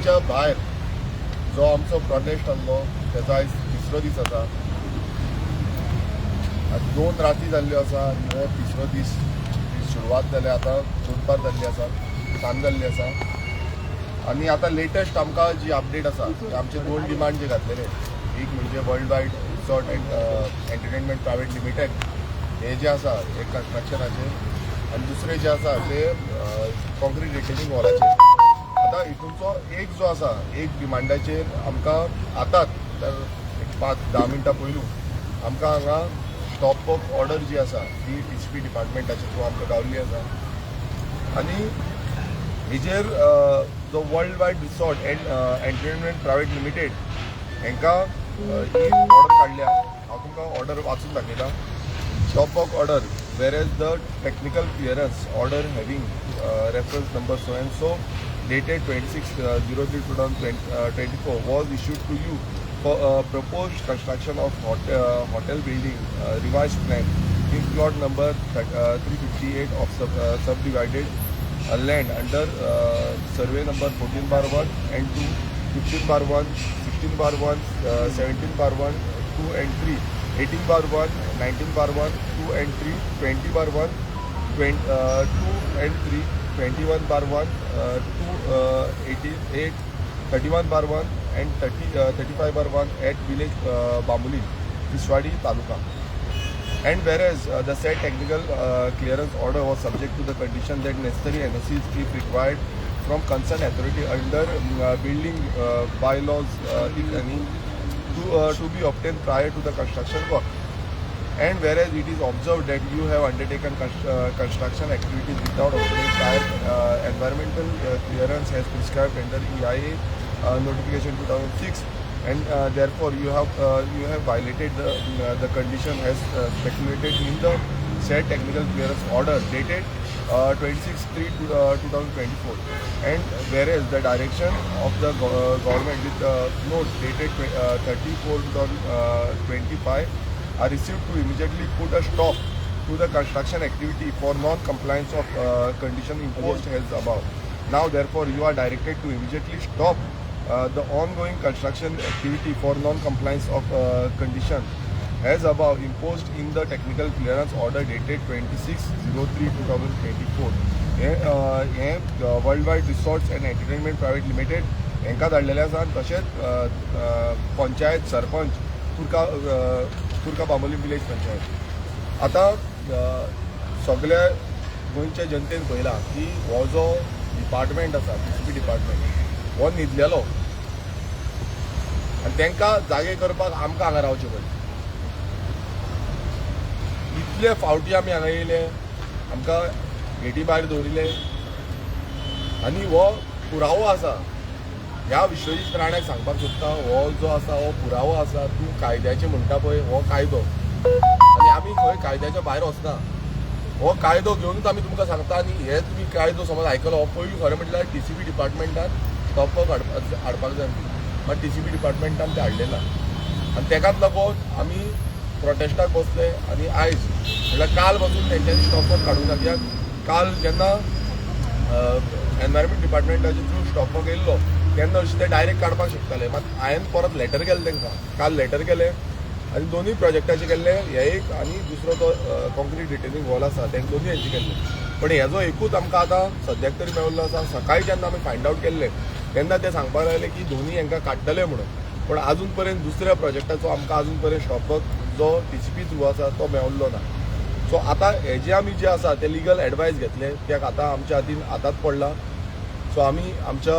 गोंयच्या भायर जो आमचो प्रोटेस्ट आसलो तेजो आयज तिसरो दीस आसा. आनी 2 राती जाल्ल्यो आसा आनी हो तिसरो दीस सुरवात जाल्या आतां दनपार जाल्ली आसा, सांज जाल्ली आसा. आनी आतां लेटस्ट आमकां जी अपडेट आसा ते आमचे 2 डिमांड जे घातलेले, एक म्हणजे world wide resort end entertainment private limited हे जे आसा एक कन्स्ट्रक्शनाचे, आनी दुसरे जे आसा ते कॉन्क्रीट रिटेनिंग वॉलाचे. आतां हितूंचो एक जो आसा एक डिमांडाचेर आमकां आतांच तर एक 5-10 मिनटां पयलू आमकां हांगा स्टॉप वर्क ऑर्डर जी आसा ती TCP डिपार्टमेंटाचे थ्रू आमकां गावल्ली आसा. आनी हेजेर जो world wide resort end entertainment private limited हांकां ही ऑर्डर काडल्या. हांव तुमकां ऑर्डर वाचून दाखयतां. Stop work order whereas the technical clearance order having reference number so and so dated 26/03/2024 was issued to you for proposed construction of hotel building revised plan in plot number 358 of subdivided land under survey number 14/1 and 2, 15/1, 16/1, 17/1, 2 and 3, 18/1, 19/1, 2 and 3, 20/1, 2 and 3, 21/1, 2, 88, 31/1 and 35/1 at village Bamuli, Tiswadi Taluka. And whereas the said technical clearance order was subject to the condition that necessary NOCs if required from concerned authority under building bylaws if any to be obtained prior to the construction work. And whereas it is observed that you have undertaken construction activities without obtaining prior environmental clearance as prescribed under EIA notification 2006, and therefore you have violated the condition as speculated in the said technical clearance order dated 26/3/2024. And whereas the direction of the government with note dated 30/4/2025 are received to immediately put a stop to the construction activity for non-compliance of condition imposed as above. Now therefore you are directed to immediately stop the ongoing construction activity for non-compliance of condition as above imposed in the technical clearance order dated 26/03/2024. हे world wide resorts end entertainment private limited हांकां धाडलेले आसा. तशेंच panchayat sarpanch तुर्का Bambolim village panchayat. आतां सगळ्या गोंयच्या जनतेन पळयलां की हो जो डिपार्टमेंट आसा TCP डिपार्टमेंट हो न्हिदलेलो आनी तांकां जागे करपाक आमकां हांगा रावचें पडलें. इतले फावटी आमी हांगा येयले, आमकां गेटी भायर दवरिले आनी हो पुरावो आसा. ह्या विश्वजीत राणाक सांगपाक सोदता, हो जो आसा हो पुरावो आसा. तूं कायद्याचें म्हणटा पळय हो कायदो, आनी आमी खंय कायद्याच्या भायर वचना. हो कायदो घेवनूच आमी तुमकां सांगता. आनी हे तुमी कायदो समज आयकलो, हो पयलीं खरें म्हटल्यार TCP डिपार्टमेंटान स्टॉप वर्क हाडपाक जाय, बट TCP डिपार्टमेंटान ते हाडलें ना. आनी तेकाच लागून आमी प्रोटेस्टाक बसले. आनी आयज म्हळ्यार काल पासून तेंच्यांनी स्टॉप वर्क काडूंक ना. कित्याक काल जेन्ना एनवायरमेंट डिपार्टमेंटाचे थ्रू स्टॉप वर्क येयल्लो तेन्ना अशें ते डायरेक्ट काडपाक शकताले. मात हांवें परत लेटर केलें तांकां. काल लेटर केलें आनी दोनूय प्रोजेक्टाचे केल्ले. हे एक आनी दुसरो तो कॉन्क्रीट रिटेनिंग वॉल आसा ते दोनूय हेंचे केल्ले. पण हेजो एकूच आमकां आतां सद्याक तरी मेळिल्लो आसा. सकाळी जेन्ना आमी फायंड आवट केल्ले तेन्ना ते सांगपाक लागले की दोनूय हांकां काडटले म्हणून. पण आजून पर्यंत दुसऱ्या प्रोजेक्टाचो आमकां आजून पर्यंत स्टॉप वर्क जो TCP थ्रू आसा तो मेळिल्लो ना. सो आतां हेजे आमी जे आसा ते लिगल एडवायस घेतले, कित्याक आतां आमच्या हातीन आतांच पडला. सो आमी आमच्या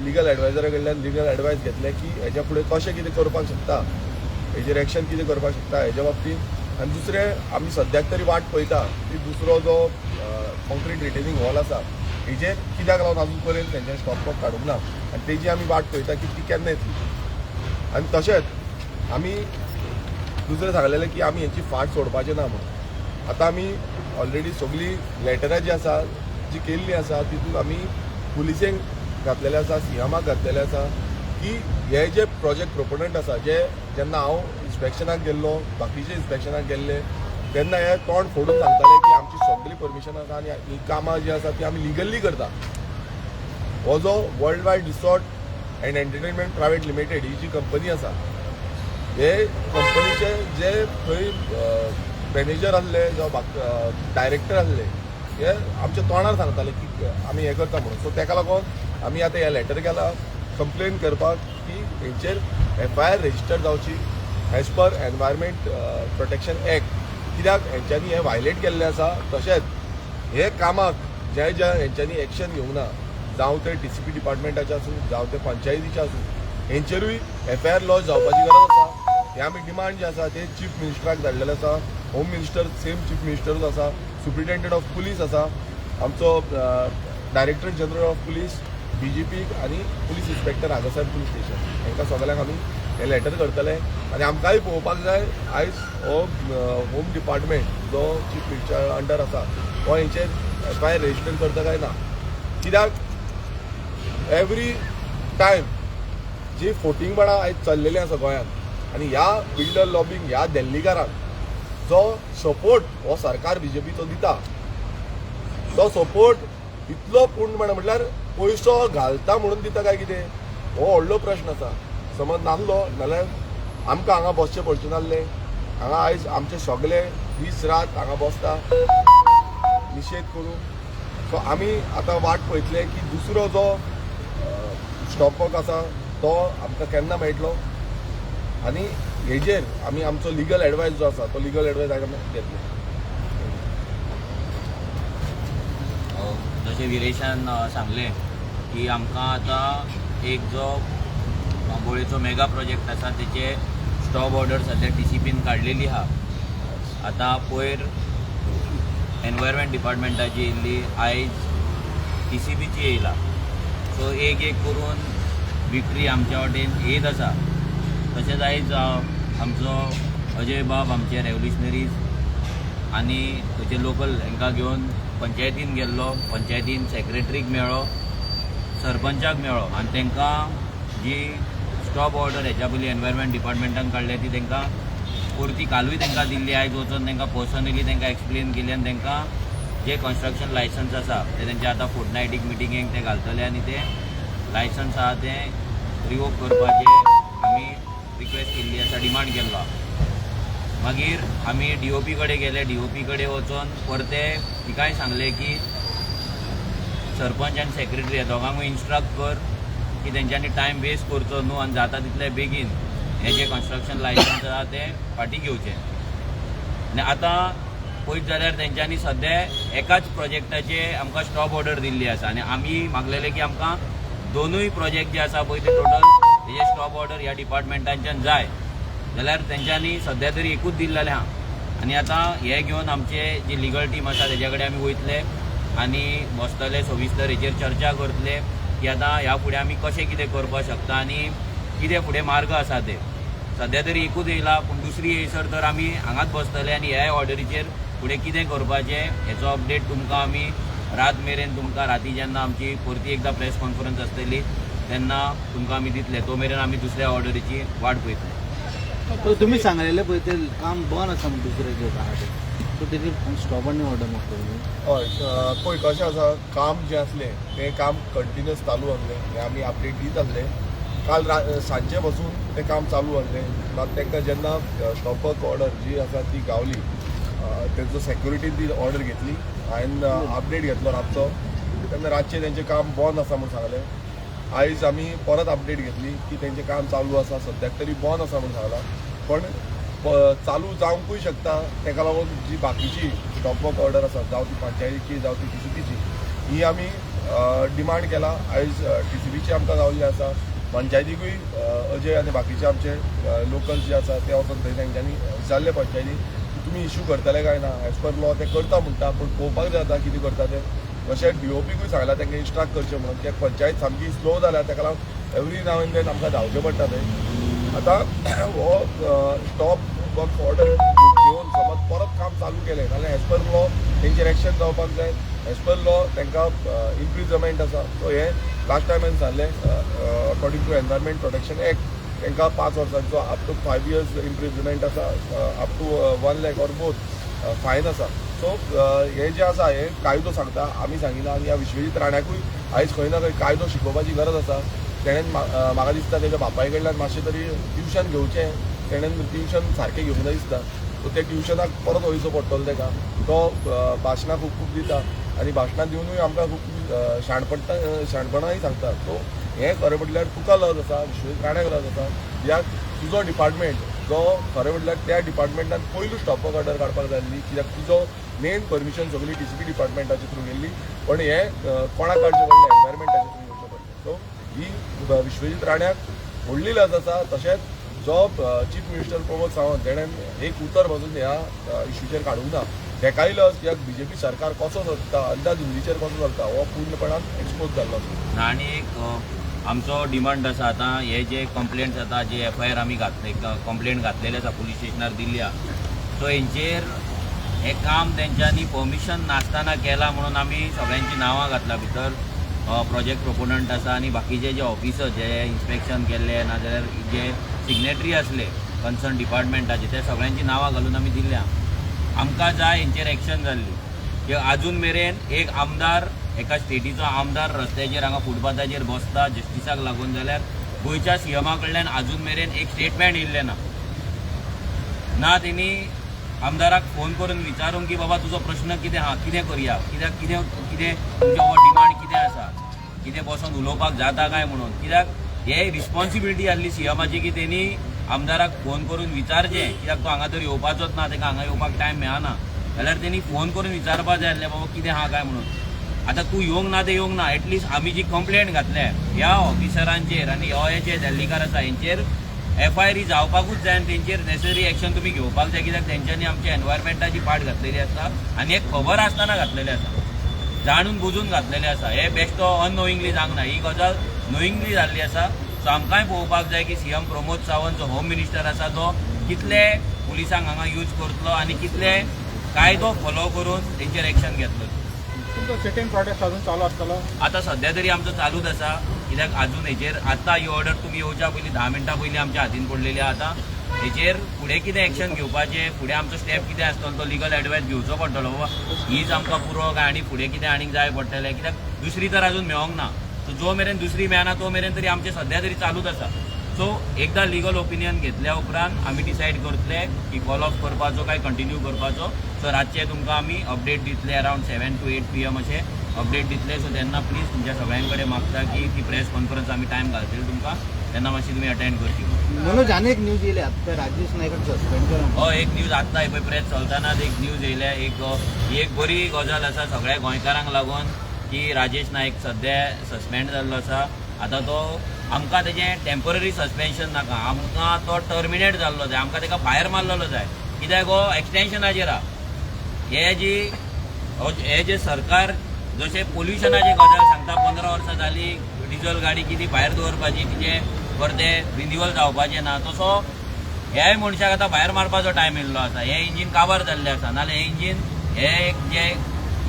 लिगल एडवायजरा कडल्यान लिगल एडवायस घेतले की हेच्या फुडें कशें कितें करपाक शकता, हेजेर एक्शन कितें करपाक शकता हेच्या बाबतींत. आनी दुसरें आमी सद्याक तरी वाट पळयता की दुसरो जो कॉन्क्रीट रिटेनिंग वॉल आसा हेजेर कित्याक लागून आजून पर्यंत तेंच्यानी स्टॉप वर्क काडूंक ना. आनी तेजी आमी वाट पळयता की ती केन्ना येतली. आनी तशेंच आमी दुसरें सांगलेलें की आमी हेंची फाट सोडपाचें ना म्हणून. आतां आमी ऑलरेडी सगळीं लेटरां जी आसा जी केल्ली आसा तितून आमी पुलिसेंक घातलेलें आसा, CMाक घातलेलें आसा की हे जे प्रोजेक्ट प्रोपोनंट आसा जे जेन्ना हांव इन्स्पेक्शनाक गेल्लो, बाकीचे इन्स्पेक्शनाक गेल्ले तेन्ना हे तोंड फोडून सांगताले की आमची सगळी परमिशन आसा आनी ही कामां जी आसा ती आमी लिगल्ली करता. हो जो world wide resort and entertainment private limited ही जी कंपनी आसा, हे कंपनीचे जे थंय मॅनेजर आसले जावं डायरेक्टर आसले, हे आमच्या तोंडार सांगताले की आमी हे करता म्हणून. सो ताका लागून आमी आतां हे लेटर केला कंप्लेन करपाक की हेंचेर FIR रजिस्टर जावची as per environment protection act, कित्याक हेंच्यांनी हे वायलेट केल्लें आसा. तशेंच हे कामाक जे हेंच्यांनी एक्शन घेवंक ना, जावं ते TCP डिपार्टमेंटाचे आसूं जावं ते पंचायतीचे आसूं, हेंचेरूय FIR लॉन्च जावपाची गरज आसा. हे आमी डिमांड जे आसा ते चीफ मिनिस्टराक धाडलेले आसा. होम मिनिस्टर सेम चीफ मिनिस्टरूच आसा, सुप्रिटेंडंट ऑफ पुलीस आसा, आमचो director general of police, DGP आनी पुलीस इन्स्पेक्टर हांगासर पुलीस स्टेशन, हांकां सगळ्यांक आमी हे लेटर करतले. आनी आमकांय पळोवपाक जाय आयज हो होम डिपार्टमेंट जो चीफ मिनिस्टर अंडर आसा हो हेंचेर FIR रजिस्टर करता काय ना. कित्याक एवरी टायम जी फोटिंगपणां आयज चल्लेलीं आसा गोंयांत, आनी ह्या बिल्डर लॉबींग ह्या देल्लीकारांक जो सपोर्ट हो सरकार BJPचो दिता, तो सपोर्ट इतलो पूर्णपणे म्हटल्यार पयसो घालता म्हणून दिता काय कितें, हो व्हडलो प्रश्न आसा. समज नासलो जाल्यार आमकां हांगा बसचें पडचें नासलें. हांगा आयज आमचे सगळे दीस रात हांगा बसता निशेध करून. सो आमी आतां वाट पळयतले की दुसरो जो स्टॉपवर्क आसा तो आमकां केन्ना मेळटलो, आनी हेजेर आमी आमचो लिगल एडवायस जो आसा तो लिगल एडवायस आमी घेतलो. जशें विरेशान सांगलें की आमकां आतां एक जो बोळेचो मेगा प्रोजेक्ट आसा तेचे स्टॉप ऑर्डर सद्या TCPन काडलेली आहा. आतां पयर एनवायरमेंट डिपार्टमेंटाची येयल्ली, आयज TCPची येयला. सो एक एक करून विक्ट्री आमच्या वाटेन येत आसा. तशेंच आयज आमचो अजय बाब आमचे रेव्होल्युशनरीज आनी थंयचे लोकल हांकां घेवन पंचायतीन गेल्लो. पंचायतीन सेक्रेटरीक मेळ्ळो, सरपंचाक मेळ्ळो, आनी तांकां जी स्टॉप ऑर्डर हेच्या पयलीं एनवायरमेंट डिपार्टमेंटान काडले ती तांकां परती कालूय तांकां दिल्ली. आयज वचून तांकां पर्सनली तांकां एक्सप्लेन केली आनी तांकां जे कन्स्ट्रक्शन लायसन्स आसा ते तेंचे आतां फोर्टनायटीक मिटिंगेक ते घालतले आनी ते लायसन्स आहा तें रिवोक करपाचें आमी रिक्वेस्ट केल्ली आसा, डिमांड केल्लो. मागीर आमी DOP कडेन गेले. DOP कडेन वचून परते तिकाय सांगलें की सरपंच आनी सेक्रेटरी ह्या दोगांकूय इन्स्ट्रक्ट कर की तेंच्यांनी टायम वेस्ट करचो न्हू, आनी जाता तितले बेगीन हे जे कन्स्ट्रक्शन लायसन्स आसा ते फाटीं घेवचे. आनी आतां पळयत जाल्यार तेंच्यांनी सद्या एकाच प्रोजेक्टाचे आमकां स्टॉप ऑर्डर दिल्ली आसा, आनी आमी मागलेले की आमकां दोनूय प्रोजेक्ट जे आसा पळय ते टोटल तेजे स्टॉप ऑर्डर ह्या डिपार्टमेंटाच्यान जाय जाल्यार तेंच्यांनी सद्या तरी एकूच दिल्लेलें आहा. आनी आतां हे घेवन आमचे जी लिगल टीम आसा तेजे कडेन आमी वयतले आनी बसतले, सविस्तर हेचेर चर्चा करतले की आतां ह्या फुडें आमी कशें कितें करपाक शकता आनी कितें फुडें मार्ग आसा ते. सद्या तरी एकूच येयला, पूण दुसरी येयसर तर आमी हांगाच बसतले आनी ह्या ऑर्डरीचेर फुडें कितें करपाचें हेचो अपडेट तुमकां आमी रात मेरेन तुमकां राती जेन्ना आमची परती एकदां प्रेस कॉन्फरन्स आसतली तेन्ना तुमकां आमी दितले. तो मेरेन आमी दुसऱ्या ऑर्डरीची वाट पळयतले. तुम्ही सांगलेले पळय ते काम बंद आसा म्हणून दुसरे जे आहा ते, सो तेजी स्टॉपांनी ऑर्डर मागता तुमी. हय पळय कशें आसा, काम जें आसलें तें काम कंटिन्युअस चालू आसलें, हें आमी अपडेट दीत आसले. काल सांजचे पासून तें काम चालू आसलें. मात तांकां जेन्ना स्टॉपवर्क ऑर्डर जी आसा ती गावली, तेंचो सेक्युरिटीन ती ऑर्डर घेतली. हांवें अपडेट घेतलो रातचो, तेन्ना रातचें तेंचें काम बंद आसा म्हूण सांगलें. आयज आमी परत अपडेट घेतली की तेंचें काम चालू आसा, सद्याक तरी बंद आसा म्हूण सांगलां. पण चालू जावंकूय शकता, ताका लागून जी बाकीची स्टॉपवर्क ऑर्डर आसा जावं ती पंचायतीची जावं ती TCPची ही आमी डिमांड केला. आयज TCPची आमकां गावल्ली आसा. पंचायतीकूय अजय आनी बाकीचे आमचे लोकल्स जे आसा ते वचून थंय तेंच्यांनी विचारले पंचायती तुमी इशू करतले काय ना. एज पर लॉ ते करता म्हणटा, पूण पळोवपाक जाय आतां कितें करता ते. तशें DOPकूय सांगलां तांकां इन्स्ट्रक्ट करचें म्हणून, कित्याक पंचायत सामकी स्लो जाल्या ताका लागून एवरी नाव एंड देन आमकां धांवचें पडटा थंय. आतां हो स्टॉप ऑर्डर घेवन समज परत काम चालू केलें जाल्यार एज पर लॉ तेंचेर एक्शन जावपाक जाय. एज पर लॉ तांकां इम्प्रिजमेंट आसा. सो हे लास्ट टायम हांवें सांगलें according to environment protection act तांकां 5 वर्सांचो अप टू 5 years इम्प्रिजमेंट आसा, up to 1 lakh or both fine आसा. सो हे जे आसा हे कायदो सांगता, आमी सांगिना. आनी ह्या विश्वजीत राण्याकूय आयज खंय ना खंय कायदो शिकोवपाची गरज आसा. तेणेन म्हाका दिसता तेच्या बापाय कडल्यान मातशें तरी ट्युशन घेवचें, तेणेन ट्युशन सारकें घेवंक ना दिसता. सो ते ट्युशनाक परत वयचो पडटलो तेका. तो भाशणां खूब दिता आनी भाशणां दिवनूय आमकां खूब शाणपणांय सांगता. सो हें खरें म्हटल्यार तुका लज आसा, विश्वजीत राण्याक लज आसा, ह्या तुजो डिपार्टमेंट जो खरें म्हटल्यार त्या डिपार्टमेंटान पयलू स्टॉप वर्क ऑर्डर काडपाक जाय आसली, कित्याक तुजो मेन परमिशन सगळी TCP डिपार्टमेंटाचे थ्रू गेल्ली, पण हें कोणाक काडचें पडलें, एनवायरमेंटाचे थ्रू येवचें पडलें. सो ही विश्वजीत राण्याक व्हडली लज आसा. तशेंच जो चीफ मिनिस्टर प्रमोद सावंत तेणेन एक उतर पासून ह्या इश्यूचेर काडूंक ना. तेकाय लज, कित्याक BJP सरकार कसो चलता, अंदाज हिंदीचेर कसो चलता हो पूर्णपणान एक्सपोज जाल्लो आसा. आणि एक आमचो डिमांड आसा आतां हे जे कंप्लेंट्स आतां जे FIR आमी कंप्लेंट घातलेली आसा पुलीस स्टेशनार दिल्ली आहा, सो हेंचेर हे काम तेंच्यांनी परमिशन नासतना केला म्हणून आमी सगळ्यांची नांवां घातला. भितर प्रोजेक्ट प्रोपोनंट आसा आनी बाकीचे जे ऑफिसर जे इन्स्पेक्शन केल्ले नाजाल्यार जे सिग्नेटरी आसले कन्सर्न डिपार्टमेंटाचे ते सगळ्यांची नांवां घालून आमी दिल्या. आमकां जाय हेंचेर एक्शन जाल्ली. की अजून मेरेन एक आमदार, एका स्टेटीचो आमदार रस्त्याचेर हांगा फुटपाथाचेर बसता जस्टिसाक लागून, जाल्यार गोंयच्या CMा कडल्यान अजून मेरेन एक स्टेटमेंट येयल्लें ना. तेणी आमदाराक फोन करून विचारून की बाबा तुजो प्रश्न कितें आहा, कितें करया, कित्याक कितें तुमचो हो डिमांड कितें आसा, कितें बसून उलोवपाक जाता काय म्हणून. कित्याक हे रिस्पॉन्सिबिलिटी आसली CMाची की तेणी आमदाराक फोन करून विचारचें, कित्याक तो हांगा तर येवपाचोच ना, ताका हांगा येवपाक टायम मेळना, जाल्यार तेणी फोन करून विचारपाक जाय आसलें बाबा कितें आहा काय म्हणून. आतां तूं येवंक ना ते येवंक ना, एटलिस्ट आमी जी कंप्लेंट घातल्या ह्या ऑफिसरांचेर आनी हे जे दिल्लीकार आसा हेंचेर FIR जावपाकूच जाय आनी तेंचेर नेसेसरी एक्शन तुमी घेवपाक जाय. कित्याक तेंच्यांनी आमच्या एनवायरमेंटाची पाड घातलेली आसा आनी एक खबर आसतना घातलेली आसा, जाणून बुजून घातलेले आसा. हे बेश्ट तो अननोईंगली जावंक ना, ही गजाल नोईंगली जाल्ली आसा. सो आमकांय पळोवपाक जाय की CM प्रमोद सावंत जो होम मिनिस्टर आसा तो कितले पुलिसांक हांगा यूज करतलो आनी कितले कायदो फॉलो करून तेंचेर एक्शन घेतलो. तुमचो सिटींग प्रोटेस्ट अजून चालू आसतलो? आतां सध्या तरी आमचो चालूच आसा. कित्याक अजून हेचेर आतां ही ऑर्डर तुमी येवच्या पयलीं 10 मिनटां पयलीं आमच्या हातीन पडलेली आतां. हेचेर फुडें कितें एक्शन घेवपाचें, फुडें आमचो स्टेप कितें आसतलो तो लिगल एडवायस घेवचो पडटलो. बाबा हीच आमकां पुरो काय आनी फुडें कितें आनीक जाय पडटलें, कित्याक दुसरी तर अजून मेळोंक ना. सो जो मेरेन दुसरी मेळना तो मेरेन तरी आमचें सध्या तरी चालूच आसा. सो एकदां लिगल ओपिनियन घेतल्या उपरांत आमी डिसायड करतले की कॉल ऑफ करपाचो काय कंटिन्यू करपाचो. सो रातचे तुमकां आमी अपडेट दितले अरावंड 7 to 8 PM अशें अपडेट दितले. सो तेन्ना प्लीज तुमच्या सगळ्यां कडेन मागता की ती प्रेस कॉन्फरन्स आमी टायम घालतले तुमकां, तेन्ना मातशी तुमी अटेंड करची. मनोज आनी एक न्यूज येयली आतां राजेश नायकाक सस्पेंड केला. हो एक न्यूज आत्ता पळय प्रेस चलतानाच एक न्यूज येयल्या. एक बरी गजाल आसा सगळ्या गोंयकारांक लागून की राजेश नायक सध्या सस्पेंड जाल्लो आसा. आतां तो आमकां तेजें टेम्पररी सस्पेन्शन नाका, आमकां तो टर्मिनेट जाल्लो जाय, आमकां तेका भायर मारलेलो जाय. कित्याक हो एक्सटेन्शनाचेर आहा. हे जे सरकार जशें पोल्युशनाची गजाल सांगता 15 वर्सां जाली डिझल गाडी कितें भायर दवरपाची, तिचें परतें रिन्युअल जावपाचें ना, तसो ह्याय मनशाक आतां भायर मारपाचो टायम येयल्लो आसा. हें इंजीन काबार जाल्लें आसा, नाल्यार हें इंजीन जे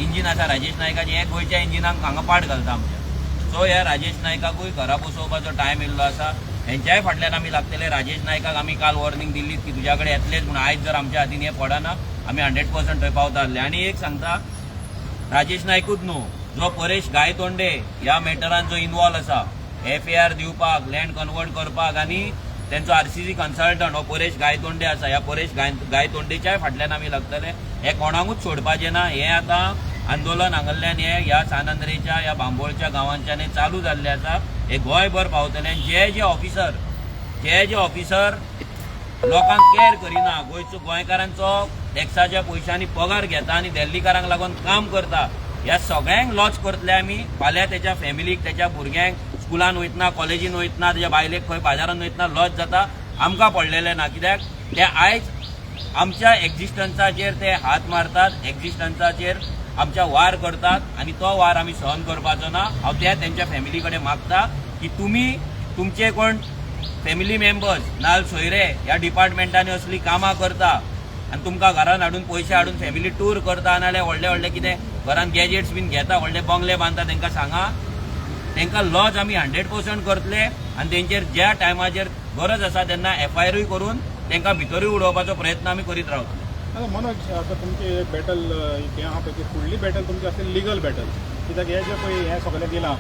इंजीन आसा राजेश नायकाचें हें गोंयच्या इंजिनाक हांगा पाड घालता आमच्या. सो ह्या राजेश नायकाकूय घरा बसोवपाचो टायम येयल्लो आसा. हेंच्याय फाटल्यान आमी लागतले. राजेश नायकाक आमी काल वॉर्निंग दिल्ली की तुज्या कडेन येतलेच म्हणून. आयज जर आमच्या हातीन हें पडना आमी 100% थंय पावता आसले. आनी एक सांगता, राजेश नायकूच न्हू, जो परेश गायतोंडे ह्या मॅटरान जो इन्वॉल्व आसा FIR दिवपाक, लँड कन्वर्ट करपाक आनी तेंचो RCC कन्सल्टंट हो परेश गायतोंडे आसा, ह्या परेश गायतोंडेच्याय फाटल्यान आमी लागतले. हे कोणाकूच सोडपाचें ना. हें आतां आंदोलन हांगल्यान ह्या सानंद्रेच्या ह्या बांबोळच्या गांवांच्यान चालू जाल्लें आसा. हे गोंयभर पावतले. जे ऑफिसर लोकांक केअर करिना, गोंयकारांचो टॅक्साच्या पयशांनी पगार घेता आनी दिल्लीकारांक लागून काम करता, ह्या सगळ्यांक लॉच करतले आमी. फाल्यां तेच्या फॅमिलीक, तेच्या भुरग्यांक स्कुलान वयतना, कॉलेजीन वयतना, तेच्या बायलेक खंय बाजारान वयतना लॉच जाता, आमकां पडलेलें ना. कित्याक ते आयज आमच्या एक्झिस्टन्साचेर ते हात मारतात, एक्झिस्टन्साचेर आमच्या वार करतात आनी तो वार आमी सहन करपाचो ना. हांव तेंच्या फॅमिली कडेन मागता की तुमी तुमचे कोण फॅमिली मेंबर्स नाल सोयरे ह्या डिपार्टमेंटांनी असली कामां करता आनी तुमकां घरान हाडून पयशे हाडून फॅमिली टूर करता, नाल्यार व्हडले कितें घरान गॅजेट्स बीन घेता, व्हडले बंगले बांदता, तांकां सांगा तांकां लॉज आमी 100% करतले आनी तेंचेर ज्या टायमाचेर गरज आसा तेन्ना FIR करून तांकां भितरूय उडोवपाचो प्रयत्न आमी करीत रावतले. मनोज, आता तुमची बॅटल ह्या पैकी फुडली बॅटल तुमची असेल लिगल बॅटल. कित्याक हे जे पळय हें सगळें दिलां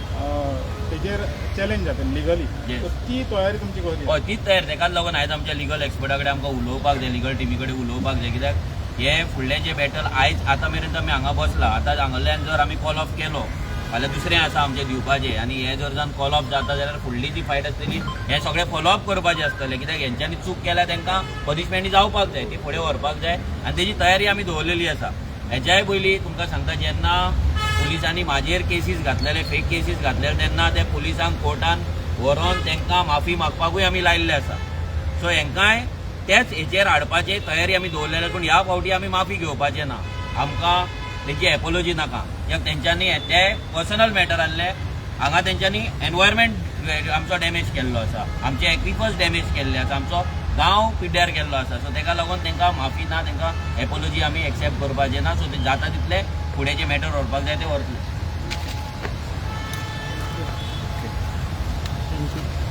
तेजेर चॅलेंज जाता लिगली Yes. सो ती तयारी तुमची कसली हय तीच तयार तेकाच लागून आयज आमच्या लिगल एक्सपर्टा कडेन आमकां उलोवपाक जाय लिगल टिमी कडेन उलोवपाक जाय कित्याक हे फुडलें जें बॅटल आयज आतां मेरेन तर आमी हांगा बसला आतां हांगाल्यान जर आमी कॉल ऑफ केलो फाल्यां दुसरें आसा आमचें दिवपाचें आनी हें जर जावन कॉल ऑफ जाता जाल्यार फुडली जी फायट आसतली हें सगळें फॉलोअप करपाचें आसतलें कित्याक हेंच्यांनी चूक केल्यार तांकां पनिशमेंट जावपाक जाय ती फुडें व्हरपाक जाय आनी तेजी तयारी आमी दवरलेली आसा हेच्याय पयलीं तुमकां सांगता जेन्ना पुलिसांनी म्हाजेर केसीस घातलेले फेक केसीस घातलेले तेन्ना ते पुलिसांक कोर्टान व्हरोन तांकां माफी मागपाकूय आमी लायिल्ले आसा सो हेंकांय तेच हेचेर हाडपाची तयारी आमी दवरलेली पूण ह्या फावटी आमी माफी घेवपाचें ना आमकां तेची एपोलॉजी नाका कित्याक तेंच्यांनी ते पर्सनल मॅटर आहले हांगा तेंच्यांनी एनवायरमेंट आमचो डॅमेज केल्लो आसा आमचे एक्विफर्स डॅमेज केल्ले आसा आमचो गांव पिड्ड्यार केल्लो आसा सो ताका लागून तांकां माफी ना तांकां एपोलॉजी आमी एक्सेप्ट करपाचें ना सो ते जाता तितले फुडें जे मॅटर व्हरपाक जाय ते व्हरतले थँक्यू